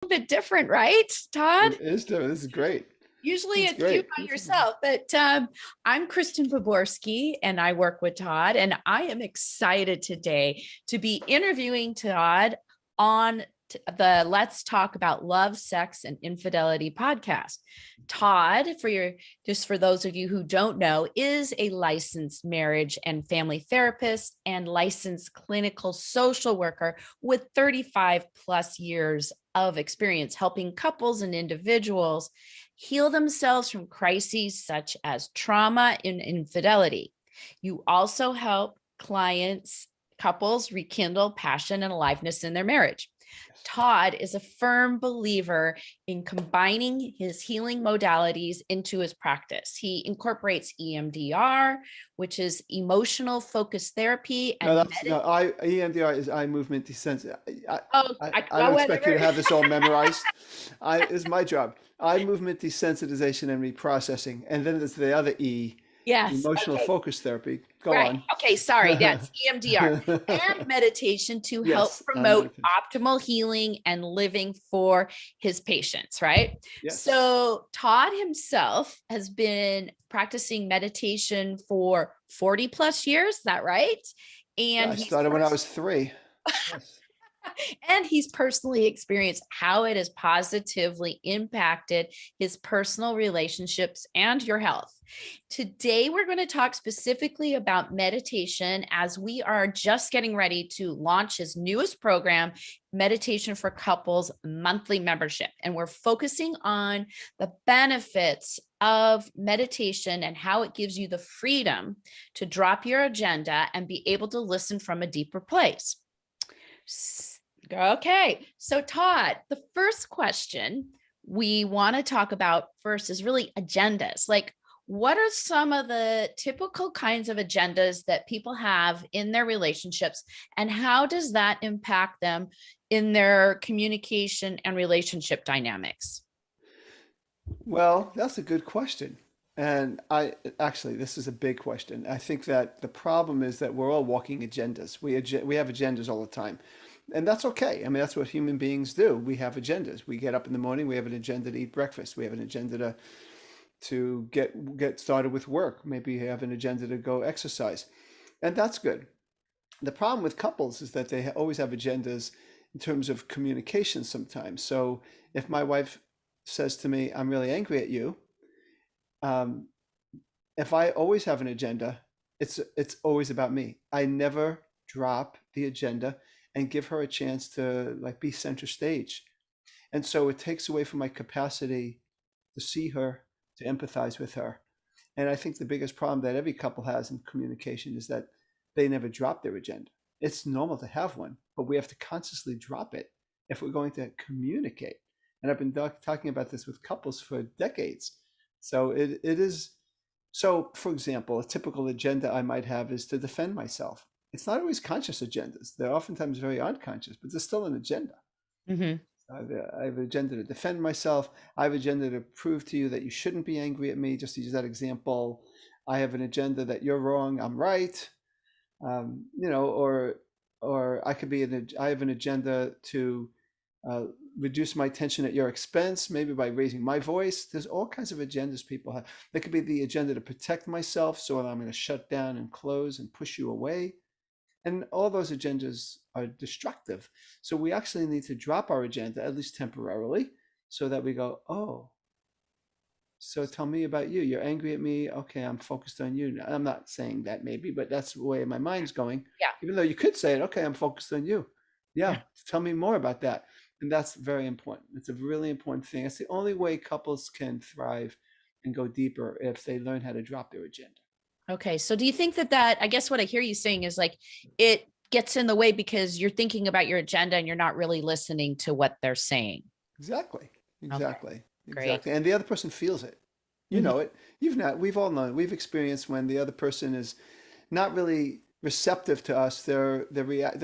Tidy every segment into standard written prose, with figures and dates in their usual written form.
bit different, right, Todd? It is different. This is great. Usually It's it's you great. by yourself, but I'm Kristen Poborski and I work with Todd, and I am excited today to be interviewing Todd on the Let's Talk About Love, Sex, and Infidelity podcast. Todd, just for those of you who don't know, is a licensed marriage and family therapist and licensed clinical social worker with 35 plus years of experience helping couples and individuals heal themselves from crises such as trauma and infidelity. You also help couples rekindle passion and aliveness in their marriage. Todd is a firm believer in combining his healing modalities into his practice. He incorporates EMDR, which is emotional focused therapy, No, and that's no. I EMDR is eye movement desensitization. oh, I don't expect you whatever. to have this all memorized. Is my job. Eye movement desensitization and reprocessing, and then there's the other E, Yes. emotional Okay. focus therapy. Go Right. on. Okay. Sorry. That's EMDR and meditation to help Yes, promote meditation. optimal healing and living for his patients. Right. Yes. So, Todd himself has been practicing meditation for 40 plus years. Is that right? Yeah, And I he's started when I was 3. Yes. and he's personally experienced how it has positively impacted his personal relationships and your health. Today, we're going to talk specifically about meditation as we are just getting ready to launch his newest program, Meditation for Couples monthly membership. And we're focusing on the benefits of meditation and how it gives you the freedom to drop your agenda and be able to listen from a deeper place. Okay. So, Todd, the first question we want to talk about first is really agendas. Like, what are some of the typical kinds of agendas that people have in their relationships, and how does that impact them in their communication and relationship dynamics? Well, that's a good question. And I actually, this is a big question. I think that the problem is that we're all walking agendas. We have agendas all the time. And that's okay. I mean, that's what human beings do. We have agendas. We get up in the morning, we have an agenda to eat breakfast. We have an agenda to get started with work. Maybe you have an agenda to go exercise. And that's good. The problem with couples is that they always have agendas in terms of communication sometimes. So if my wife says to me, I'm really angry at you, um, if I always have an agenda, it's always about me. I never drop the agenda and give her a chance to like be center stage. And so it takes away from my capacity to see her, to empathize with her. And I think the biggest problem that every couple has in communication is that they never drop their agenda. It's normal to have one, but we have to consciously drop it if we're going to communicate. And I've been talking about this with couples for decades. So it is. So, for example, a typical agenda I might have is to defend myself. It's not always conscious agendas. They're oftentimes very unconscious, but there's still an agenda. Mm-hmm. I have an agenda to defend myself. I have an agenda to prove to you that you shouldn't be angry at me. Just to use that example, I have an agenda that you're wrong, I'm right. Or I could be I have an agenda to uh, reduce my tension at your expense, maybe by raising my voice. There's all kinds of agendas people have. There could be the agenda to protect myself, so I'm going to shut down and close and push you away. And all those agendas are destructive. So we actually need to drop our agenda, at least temporarily, so that we go, oh, so tell me about you. You're angry at me. Okay, I'm focused on you. I'm not saying that maybe, but that's the way my mind's going. Yeah. Even though you could say it, okay, I'm focused on you. Yeah. Yeah, tell me more about that. And that's very important. It's a really important thing. It's the only way couples can thrive and go deeper if they learn how to drop their agenda. Okay. So do you think that I guess what I hear you saying is like it gets in the way because you're thinking about your agenda and you're not really listening to what they're saying? Exactly. Okay. Exactly. Great. Exactly. And the other person feels it. You Mhm. know it. We've all known, we've experienced when the other person is not really receptive to us. They're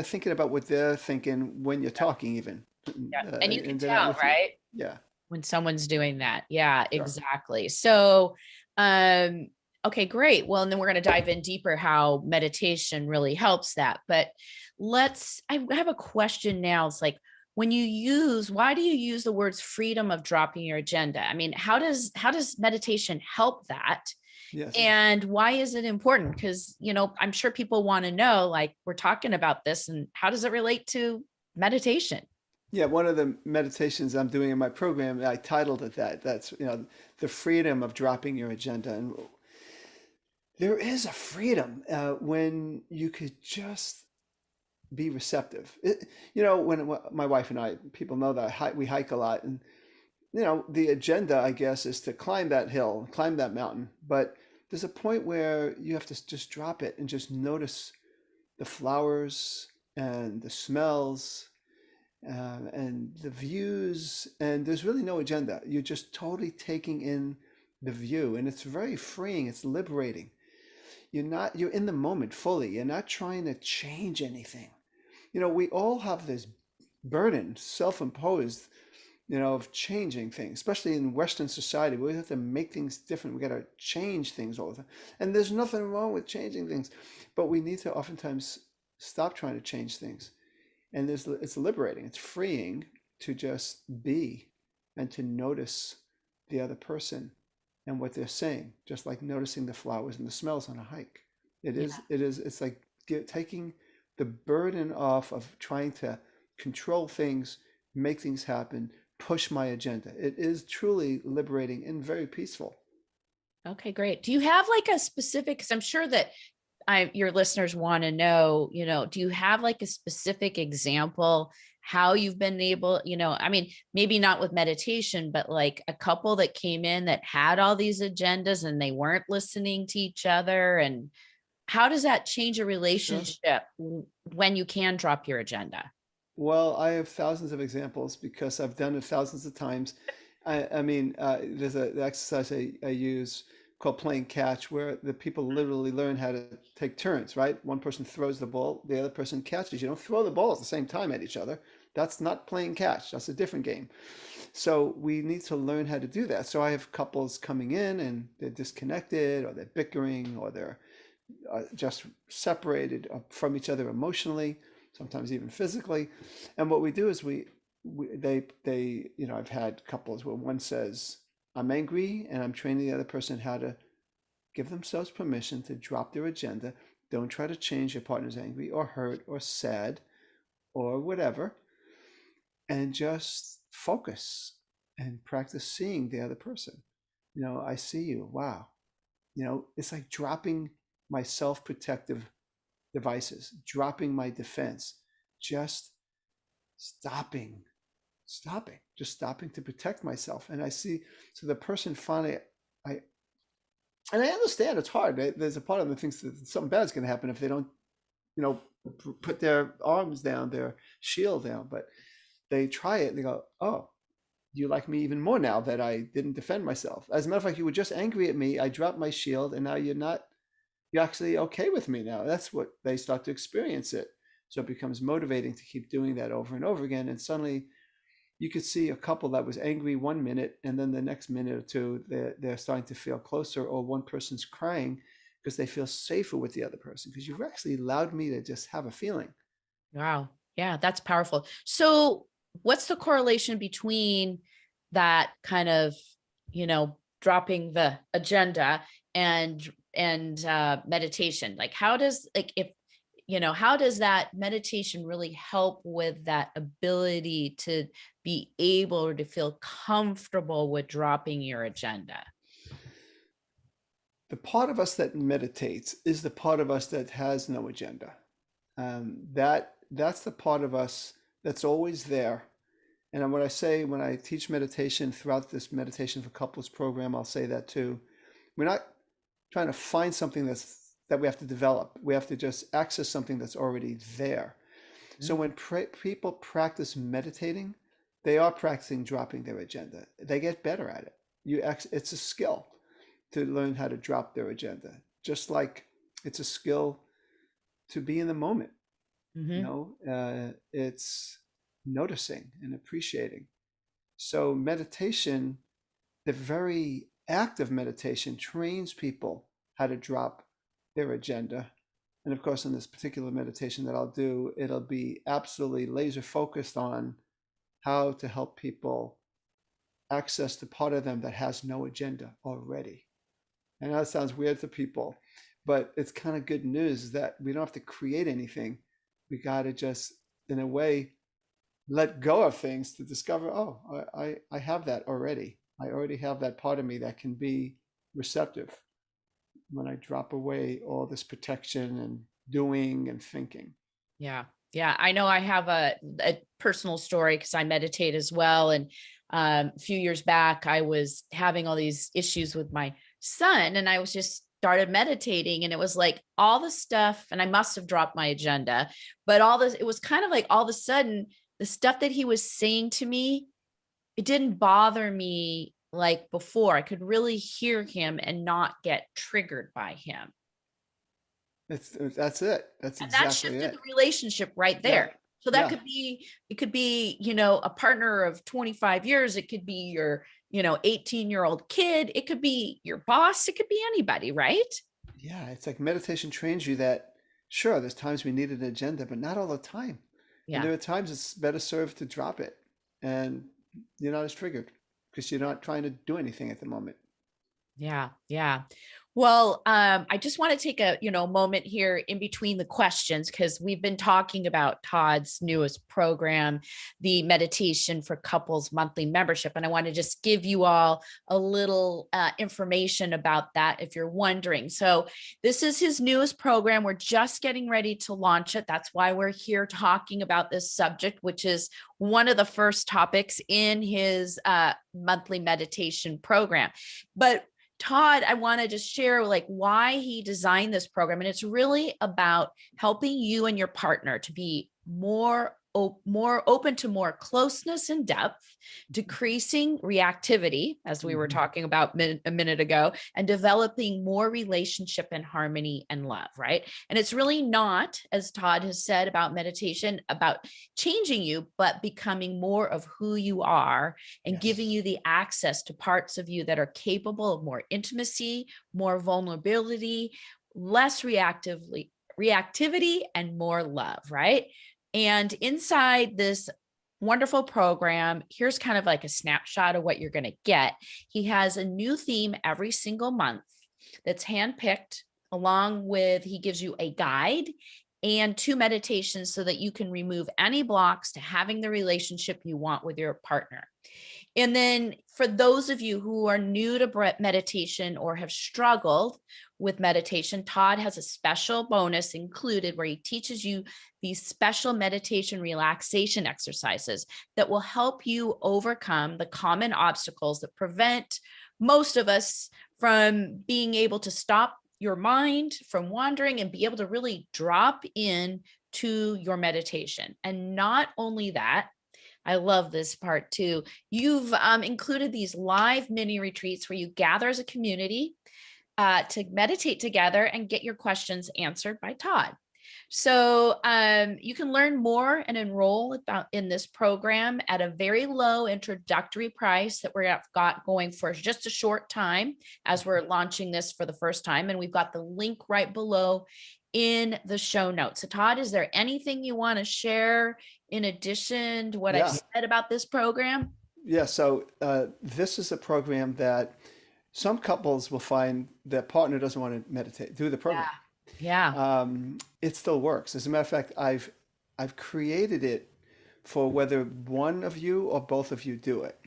thinking about what they're thinking when you're talking even. Yeah. And you can And they're not tell, with you. right? Yeah, When someone's doing that. Yeah, sure. exactly. So, um, okay, great. Well, and then we're going to dive in deeper how meditation really helps that. But I have a question now. It's like, why do you use the words freedom of dropping your agenda? I mean, how does meditation help that? Yes. And why is it important? Because, I'm sure people want to know, like, we're talking about this and how does it relate to meditation? Yeah, one of the meditations I'm doing in my program, I titled it that. That's, the freedom of dropping your agenda. And there is a freedom when you could just be receptive. When my wife and I, people know that we hike a lot, and the agenda, I guess, is to climb that hill, climb that mountain. But there's a point where you have to just drop it and just notice the flowers and the smells and the views. And there's really no agenda. You're just totally taking in the view, and it's very freeing. It's liberating. You're in the moment fully. You're not trying to change anything. We all have this burden, self-imposed, of changing things, especially in Western society. We have to make things different. We got to change things all the time. And there's nothing wrong with changing things, but we need to oftentimes stop trying to change things. And it's liberating, it's freeing to just be and to notice the other person and what they're saying, just like noticing the flowers and the smells on a hike. Yeah. It's like taking the burden off of trying to control things, make things happen, push my agenda. It is truly liberating and very peaceful. Okay, great. Do you have like a specific, because I'm sure that your listeners want to know, do you have like a specific example how you've been able, I mean, maybe not with meditation, but like a couple that came in that had all these agendas and they weren't listening to each other? And how does that change a Sure. relationship when you can drop your agenda? Well, I have thousands of examples because I've done it thousands of times. I mean, there's an exercise I use called playing catch where the people literally learn how to take turns, right? One person throws the ball, the other person catches. You don't throw the ball at the same time at each other. That's not playing catch. That's a different game. So we need to learn how to do that. So I have couples coming in and they're disconnected or they're bickering or they're just separated from each other emotionally, sometimes even physically. And what we do is I've had couples where one says, I'm angry, and I'm training the other person how to give themselves permission to drop their agenda. Don't try to change your partner's angry or hurt or sad or whatever, and just focus and practice seeing the other person. I see you. Wow. It's like dropping my self-protective devices, dropping my defense, just stopping, just stopping to protect myself. And I see, so the person finally, I, and I understand it's hard. There's a part of them that thinks that something bad is going to happen if they don't, you know, put their arms down, their shield down. But they try it and they go, oh, you like me even more now that I didn't defend myself. As a matter of fact, you were just angry at me. I dropped my shield, and now you're actually okay with me now. That's what they start to experience it. So it becomes motivating to keep doing that over and over again. And suddenly you could see a couple that was angry 1 minute, and then the next minute or two, they're starting to feel closer, or one person's crying because they feel safer with the other person because you've actually allowed me to just have a feeling. Wow. Yeah, that's powerful. So, what's the correlation between that kind of, dropping the agenda and meditation? Like how does like if how does that meditation really help with that ability to be able to feel comfortable with dropping your agenda? The part of us that meditates is the part of us that has no agenda. That's the part of us that's always there. And what I say when I teach meditation throughout this meditation for couples program, I'll say that too. We're not trying to find something that we have to develop. We have to just access something that's already there. So Mhm. when people practice meditating, they are practicing dropping their agenda. They get better at it. It's a skill to learn how to drop their agenda, just like it's a skill to be in the moment. Mhm. It's noticing and appreciating. So meditation, the very act of meditation, trains people how to drop their agenda. And of course, in this particular meditation that I'll do, it'll be absolutely laser focused on how to help people access the part of them that has no agenda already. And that sounds weird to people, but it's kind of good news that we don't have to create anything. We got to just, in a way, let go of things to discover, oh, I have that already. I already have that part of me that can be receptive when I drop away all this protection and doing and thinking. Yeah. Yeah. I know I have a personal story because I meditate as well. And a few years back, I was having all these issues with my son, and I was just started meditating, and it was like all the stuff, and I must have dropped my agenda, but all this, it was kind of like all of a sudden, the stuff that he was saying to me, it didn't bother me like before. I could really hear him and not get triggered by him. That's it. That's And that exactly shifted the it. relationship right Yeah. there. So that Yeah. could be, it could be, a partner of 25 years. It could be your, 18-year-old kid. It could be your boss. It could be anybody, right? Yeah. It's like meditation trains you that, sure, there's times we need an agenda, but not all the time. And Yeah. there are times it's better served to drop it and you're not as triggered because you're not trying to do anything at the moment. Yeah. Yeah. Well, I just want to take a, moment here in between the questions, because we've been talking about Todd's newest program, the Meditation for Couples monthly membership. And I want to just give you all a little information about that if you're wondering. So this is his newest program. We're just getting ready to launch it. That's why we're here talking about this subject, which is one of the first topics in his monthly meditation program. But Todd, I want to just share like why he designed this program. And it's really about helping you and your partner to be more open to more closeness and depth, decreasing reactivity, as we were Mhm. talking about a minute ago, and developing more relationship and harmony and love, right? And it's really not, as Todd has said about meditation, about changing you, but becoming more of who you are and giving Yes. you the access to parts of you that are capable of more intimacy, more vulnerability, less reactivity, and more love, right? And inside this wonderful program, here's kind of like a snapshot of what you're going to get. He has a new theme every single month that's handpicked, along with he gives you a guide and 2 meditations so that you can remove any blocks to having the relationship you want with your partner. And then for those of you who are new to meditation or have struggled with meditation, Todd has a special bonus included where he teaches you these special meditation relaxation exercises that will help you overcome the common obstacles that prevent most of us from being able to stop your mind from wandering and be able to really drop in to your meditation. And not only that, I love this part too. You've included these live mini retreats where you gather as a community to meditate together and get your questions answered by Todd. So you can learn more and enroll about in this program at a very low introductory price that we've got going for just a short time as we're launching this for the first time. And we've got the link right below in the show notes. So Todd, is there anything you want to share in addition to what I've Yeah. said about this program? Yeah. So this is a program that some couples will find their partner doesn't want to meditate, do the program. Yeah. Yeah. It still works. As a matter of fact, I've created it for whether one of you or both of you do it.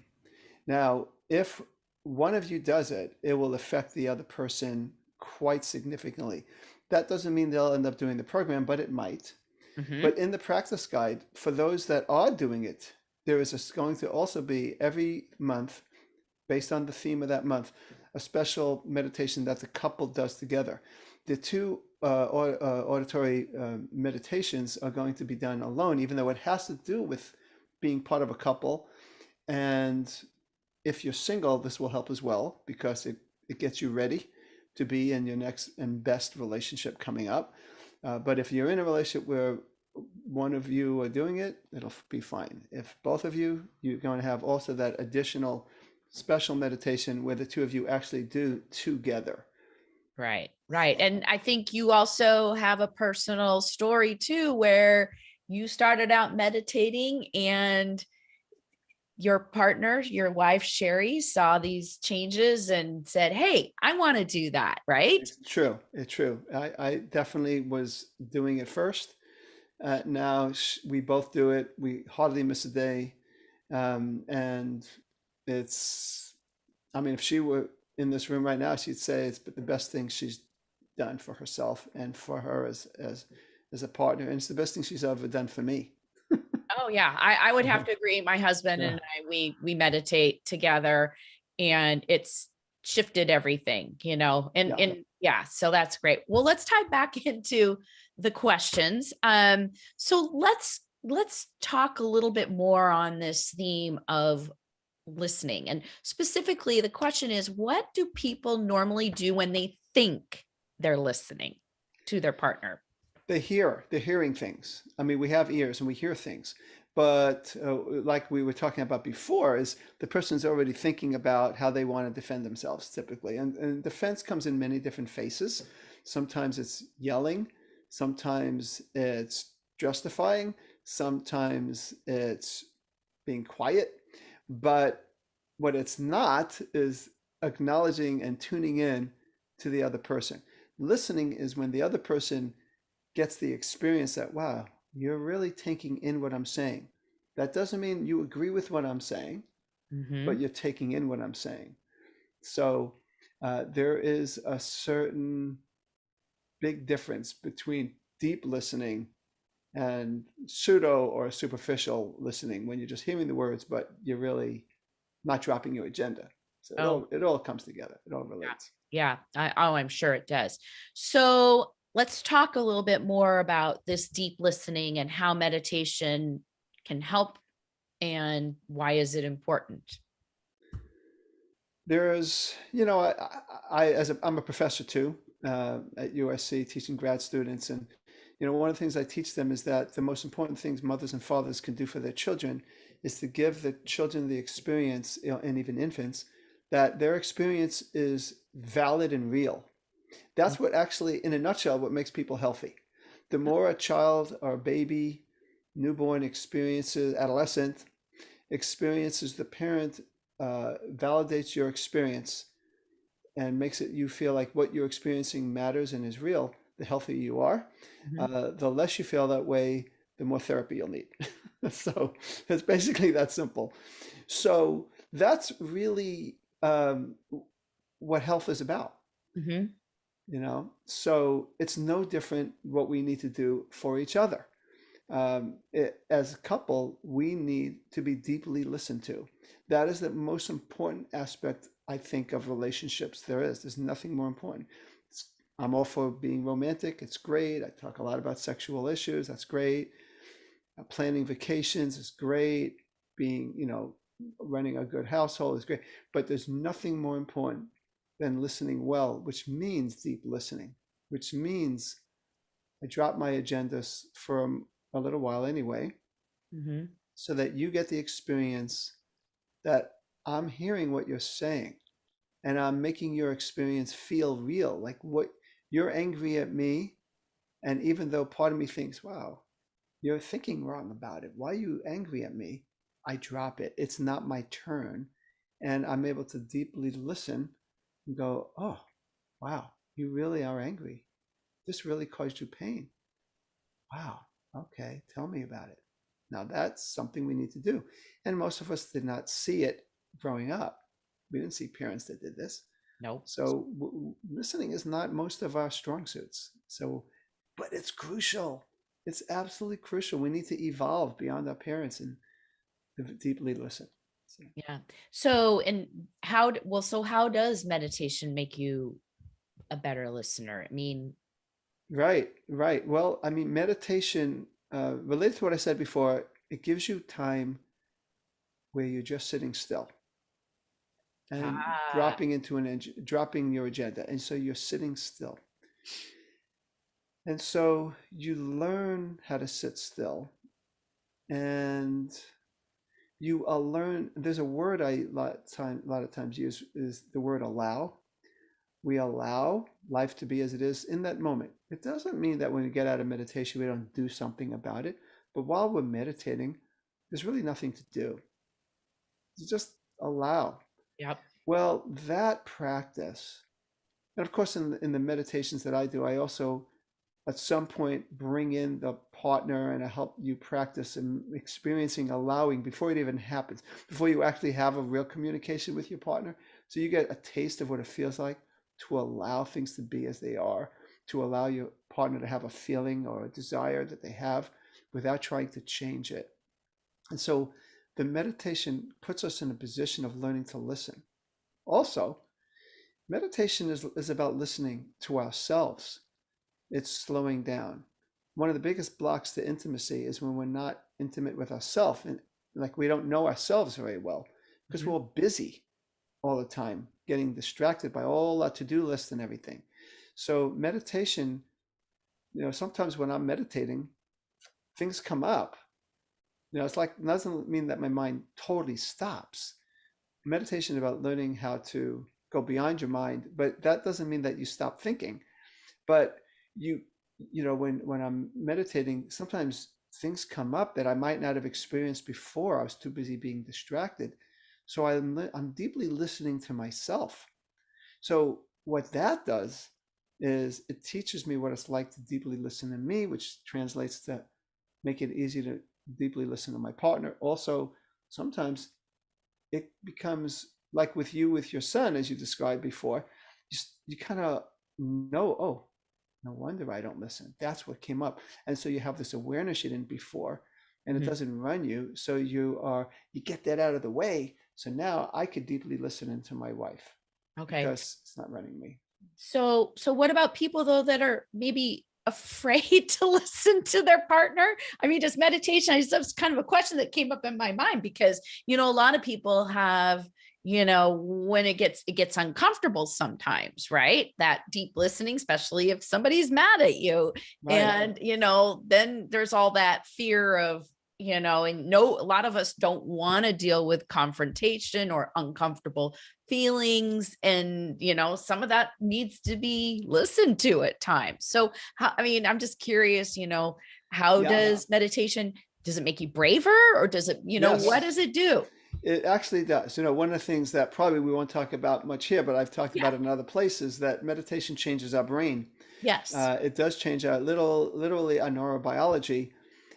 Now, if one of you does it, it will affect the other person quite significantly. That doesn't mean they'll end up doing the program, but it might. Hmm. But in the practice guide, for those that are doing it, there is going to also be every month, based on the theme of that month, a special meditation that the couple does together. The two auditory meditations are going to be done alone, even though it has to do with being part of a couple. And if you're single, this will help as well because it gets you ready to be in your next and best relationship coming up. But if you're in a relationship where one of you are doing it, it'll be fine. If both of you, you're going to have also that additional special meditation where the two of you actually do together. Right, right. And I think you also have a personal story too, where you started out meditating and your partner, your wife, Sherry, saw these changes and said, hey, I want to do that, right? It's true. It's true. I definitely was doing it first. Now we both do it. We hardly miss a day. And it's, I mean, if she were in this room right now, she'd say it's the best thing she's done for herself and for her as a partner. And it's the best thing she's ever done for me. Oh yeah, I would have to agree. My husband Yeah. and I, we meditate together, and it's shifted everything, Yeah. and yeah, so that's great. Well, let's tie back into the questions. So let's talk a little bit more on this theme of listening. And specifically, the question is, what do people normally do when they think they're listening to their partner? They're hearing things. I mean, we have ears and we hear things, but like we were talking about before, is the person's already thinking about how they want to defend themselves typically. And defense comes in many different faces. Sometimes it's yelling, sometimes it's justifying, sometimes it's being quiet. But what it's not is acknowledging and tuning in to the other person. Listening is when the other person gets the experience that, wow, you're really taking in what I'm saying. That doesn't mean you agree with what I'm saying, but Mm-hmm. you're taking in what I'm saying. So there is a certain big difference between deep listening and pseudo or superficial listening when you're just hearing the words, but you're really not dropping your agenda. So Oh, it all comes together. It all yeah. relates. Yeah. I'm sure it does. So let's talk a little bit more about this deep listening and how meditation can help, and why is it important? There's, I'm a professor too at USC teaching grad students, and one of the things I teach them is that the most important things mothers and fathers can do for their children is to give the children the experience, and even infants, that their experience is valid and real. That's what actually, in a nutshell, what makes people healthy. The more a child or a baby, newborn experiences, adolescent experiences the parent validates your experience and makes it you feel like what you're experiencing matters and is real, the healthier you are. Mhm. The less you feel that way, the more therapy you'll need. So it's basically that simple. So that's really what health is about. Mhm. So it's no different what we need to do for each other. As a couple, we need to be deeply listened to. That is the most important aspect, I think, of relationships there is. There's nothing more important. It's, I'm all for being romantic. It's great. I talk a lot about sexual issues. That's great. Planning vacations is great. Being, running a good household is great. But there's nothing more important than listening well, which means deep listening, which means I drop my agendas for a little while anyway, Mhm. so that you get the experience that I'm hearing what you're saying and I'm making your experience feel real. Like what you're angry at me. And even though part of me thinks, wow, you're thinking wrong about it. Why are you angry at me? I drop it. It's not my turn. And I'm able to deeply listen and go, oh, wow, you really are angry. This really caused you pain. Wow. Okay. Tell me about it. Now that's something we need to do. And most of us did not see it growing up. We didn't see parents that did this. Nope. So listening is not most of our strong suits. So, but it's crucial. It's absolutely crucial. We need to evolve beyond our parents and deeply listen. So, Yeah. So, and so how does meditation make you a better listener? I mean, right, right. Well, I mean, meditation, related to what I said before, it gives you time where you're just sitting still and ah, dropping your agenda, and so you're sitting still, and so you learn how to sit still, and you learn. There's a word I a lot of times use is the word allow. We allow life to be as it is in that moment. It doesn't mean that when we get out of meditation we don't do something about it, but while we're meditating there's really nothing to do. just allow. Yep. Well, that practice, and of course, in the meditations that I do, I also at some point bring in the partner and I help you practice and experiencing allowing before it even happens, before you actually have a real communication with your partner. So you get a taste of what it feels like to allow things to be as they are, to allow your partner to have a feeling or a desire that they have without trying to change it. And so the meditation puts us in a position of learning to listen. Also, meditation is about listening to ourselves. It's slowing down. One of the biggest blocks to intimacy is when we're not intimate with ourselves and like we don't know ourselves very well because Mhm. we're all busy all the time, getting distracted by all our to-do lists and everything. So meditation, sometimes when I'm meditating, things come up. It's like it doesn't mean that my mind totally stops. Meditation is about learning how to go beyond your mind, but that doesn't mean that you stop thinking. But you when I'm meditating, sometimes things come up that I might not have experienced before. I was too busy being distracted. So I'm deeply listening to myself. So what that does is it teaches me what it's like to deeply listen to me, which translates to make it easy to deeply listen to my partner. Also, sometimes it becomes like with you with your son, as you described before, you kind of know, oh, no wonder I don't listen. That's what came up. And so you have this awareness you didn't before, and it Mhm. doesn't run you. So you get that out of the way. So now I could deeply listen into my wife Okay. because it's not running me. So what about people though that are maybe afraid to listen to their partner? I mean, just meditation, that's kind of a question that came up in my mind because, a lot of people have, when it gets uncomfortable sometimes, right? That deep listening, especially if somebody's mad at you. Right. And, then there's all that fear of, and no, a lot of us don't want to deal with confrontation or uncomfortable feelings, and some of that needs to be listened to at times. So I mean, I'm just curious, how Yeah. does it make you braver, or does it, what Yes. does it do? It actually does. One of the things that probably we won't talk about much here, but I've talked Yeah. about it in other places, that meditation changes our brain. Yes. It does change our literally our neurobiology,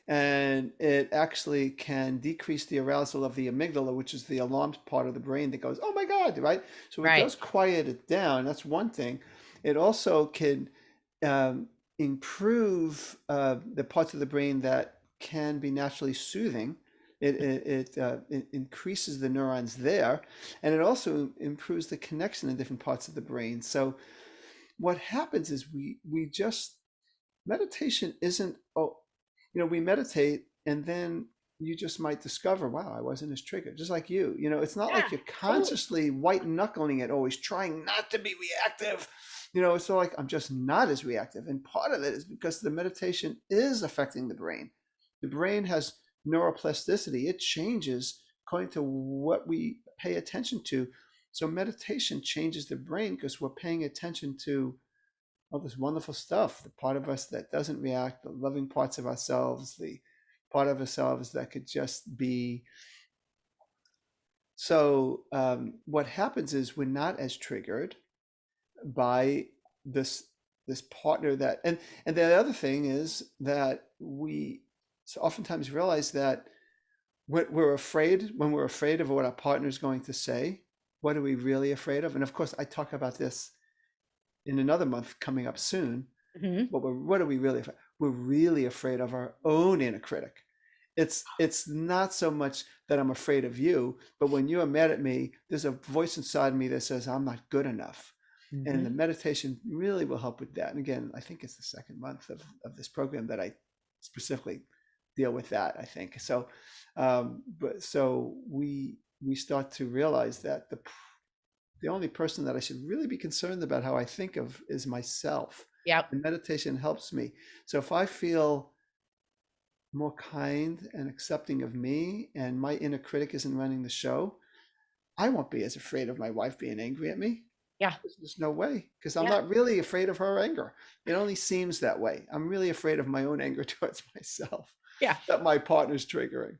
and it actually can decrease the arousal of the amygdala, which is the alarm part of the brain that goes, "Oh my God!" Right? So it Right. does quiet it down. That's one thing. It also can um, improve the parts of the brain that can be naturally soothing. It increases the neurons there, and it also improves the connection in different parts of the brain. So what happens is we just meditation isn't, oh, we meditate and then you just might discover, wow, I wasn't as triggered, just like it's not Yeah, like you're totally. consciously white knuckling it, always trying not to be reactive. It's all like I'm just not as reactive, and part of it is because the meditation is affecting the brain. The brain has neuroplasticity. It changes according to what we pay attention to. So meditation changes the brain because we're paying attention to all this wonderful stuff, the part of us that doesn't react, the loving parts of ourselves, the part of ourselves that could just be. So what happens is we're not as triggered by this partner that, and the other thing is that we so oftentimes realize that when we're afraid of what our partner is going to say, what are we really afraid of? And of course, I talk about this in another month coming up soon. Mhm. What are we really afraid? We're really afraid of our own inner critic. It's not so much that I'm afraid of you, but when you are mad at me, there's a voice inside me that says I'm not good enough. And the Mhm. meditation really will help with that. And again, I think it's the second month of this program that I specifically deal with that, I think. So but so we start to realize that the only person that I should really be concerned about how I think of is myself. Yep. And meditation helps me. So if I feel more kind and accepting of me and my inner critic isn't running the show, I won't be as afraid of my wife being angry at me. Yeah. There's no way because I'm Yeah. not really afraid of her anger. It only seems that way. I'm really afraid of my own anger towards myself Yeah. that my partner's triggering.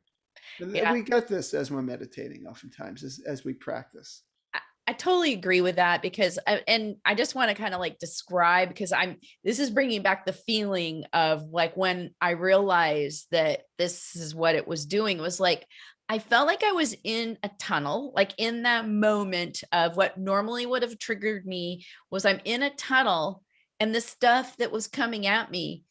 And Yeah. we get this as we're meditating oftentimes, as we practice. I totally agree with that because and I just want to kind of like describe because this is bringing back the feeling of like when I realized that this is what it was doing. It was like I felt like I was in a tunnel, like in that moment of what normally would have triggered me was I'm in a tunnel and the stuff that was coming at me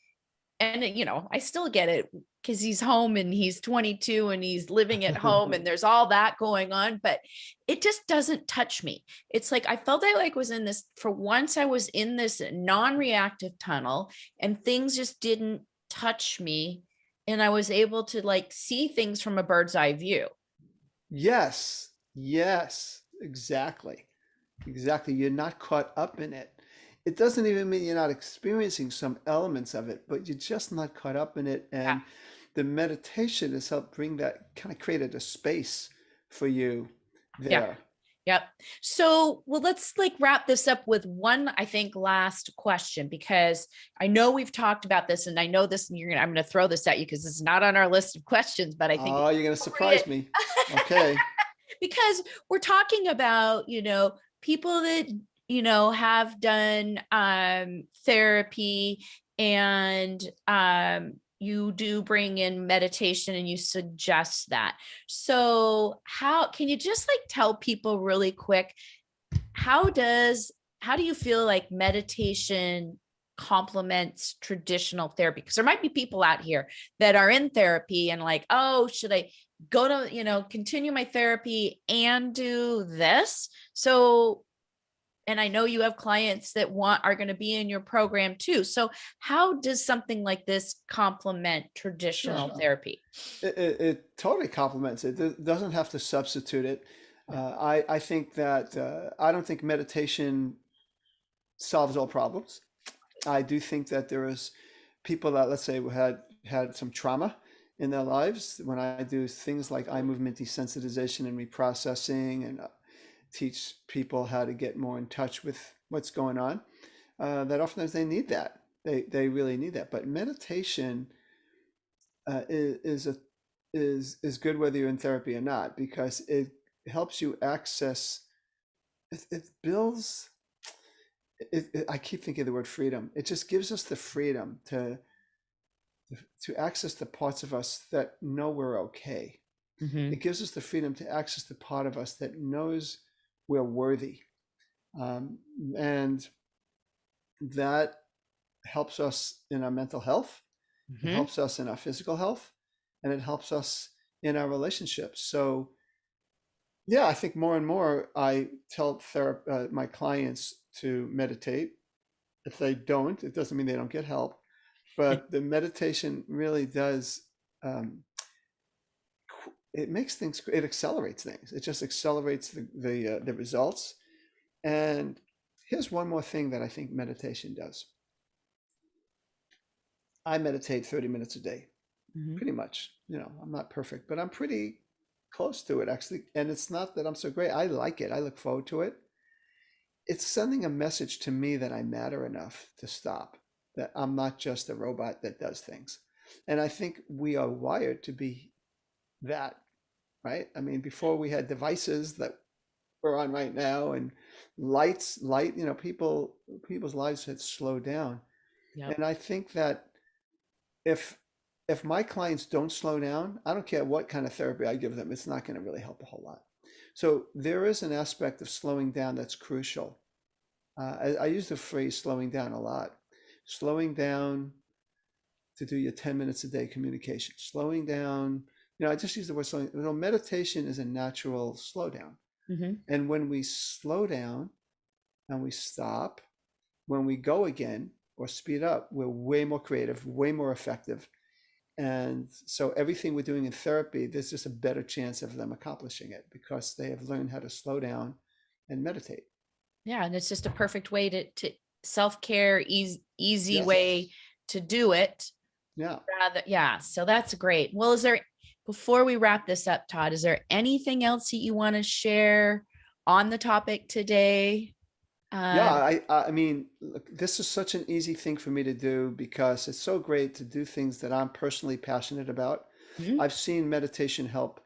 and I still get it because he's home and he's 22 and he's living at home and there's all that going on, but it just doesn't touch me. It's like I felt I like was in this for once I was in this non-reactive tunnel and things just didn't touch me and I was able to like see things from a bird's eye view. Yes, yes, exactly. Exactly. You're not caught up in it. It doesn't even mean you're not experiencing some elements of it, but you're just not caught up in it. Yeah. And the meditation has helped bring that, kind of created a space for you Yeah. there. Yep. So, well, let's like wrap this up with one, I think, last question, because I know we've talked about this and I know this, and I'm going to throw this at you because it's not on our list of questions, but I think it's Oh, you're going to appropriate surprise me. Okay. because we're talking about, people that, have done therapy and you do bring in meditation and you suggest that. So how can you just like tell people really quick, how does how do you feel like meditation complements traditional therapy? Because there might be people out here that are in therapy and like, oh, should I go to, continue my therapy and do this? So, and I know you have clients that are going to be in your program too. So how does something like this complement Sure. traditional therapy? It totally complements it. It doesn't have to substitute it. I think that I don't think meditation solves all problems. I do think that there is people that, let's say, had some trauma in their lives. When I do things like eye movement desensitization and reprocessing, and teach people how to get more in touch with what's going on, that oftentimes they need that. They really need that. But meditation is good whether you're in therapy or not, because it helps you access. It builds. I keep thinking of the word freedom. It just gives us the freedom to access the parts of us that know we're okay. Mm-hmm. It gives us the freedom to access the part of us that knows we're worthy, um, and that helps us in our mental health. It Mm-hmm. helps us in our physical health, and it helps us in our relationships. So yeah, I think more and more I tell my clients to meditate. If they don't, it doesn't mean they don't get help, but the meditation really does. Um, it makes things. It accelerates things. It just accelerates the results. And here's one more thing that I think meditation does. I meditate 30 minutes a day, Mm-hmm. pretty much. I'm not perfect, but I'm pretty close to it actually. And it's not that I'm so great. I like it. I look forward to it. It's sending a message to me that I matter enough to stop, that I'm not just a robot that does things. And I think we are wired to be that, right? I mean, before we had devices that we're on right now and light, people's lives had slowed down. Yep. And I think that if if my clients don't slow down, I don't care what kind of therapy I give them, it's not going to really help a whole lot. So there is an aspect of slowing down that's crucial. I use the phrase slowing down a lot. Slowing down to do your 10 minutes a day communication. Slowing down, I just use the word slowing. Meditation is a natural slowdown. Mm-hmm. And when we slow down and we stop, when we go again or speed up, we're way more creative, way more effective. And so everything we're doing in therapy, there's just a better chance of them accomplishing it because they have learned how to slow down and meditate. Yeah, and it's just a perfect way to self-care, easy Yes. way to do it. Yeah. Rather, yeah. So that's great. Well, before we wrap this up, Todd, is there anything else that you want to share on the topic today? Yeah, Um, I mean, look, this is such an easy thing for me to do because it's so great to do things that I'm personally passionate about. Mhm. I've seen meditation help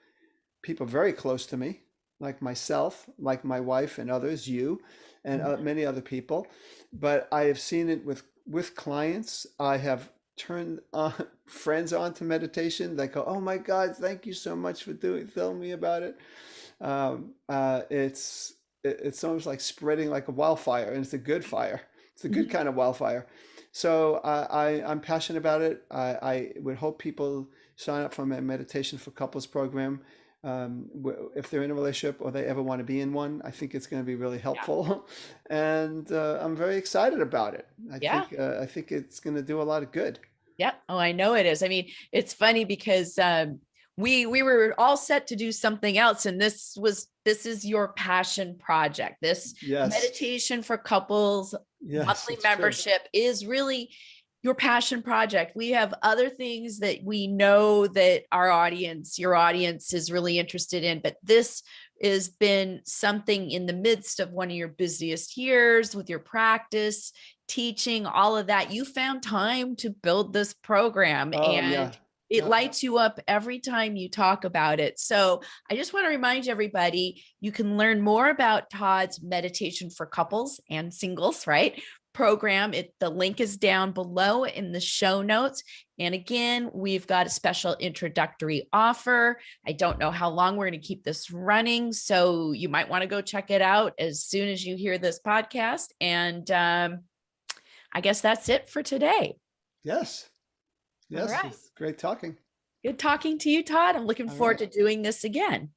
people very close to me, like myself, like my wife and others, you, and many other people. But I have seen it with clients. I have turned friends on to meditation. They go, "Oh my God, thank you so much for telling me about it." It's almost like spreading like a wildfire, and it's a good fire. It's a good Mhm. kind of wildfire. So I'm passionate about it. I would hope people sign up for my meditation for couples program. If they're in a relationship or they ever want to be in one, I think it's going to be really Yeah. helpful, and I'm very excited about it. Yeah. I think it's going to do a lot of good. Yeah. Oh, I know it is. I mean, it's funny because we were all set to do something else, and this is your passion project. This Yes, meditation for couples yes, monthly it's true. membership is really your passion project. We have other things that we know that your audience is really interested in, but this has been something in the midst of one of your busiest years with your practice teaching, all of that. You found time to build this program, Oh and yeah, it yeah. lights you up every time you talk about it. So I just want to remind everybody, you can learn more about Todd's meditation for couples and singles, right? Program. The link is down below in the show notes. And again, we've got a special introductory offer. I don't know how long we're going to keep this running, so you might want to go check it out as soon as you hear this podcast. And I guess that's it for today. Yes, All yes. right. It's great talking. Good talking to you, Todd. I'm looking All forward right. to doing this again.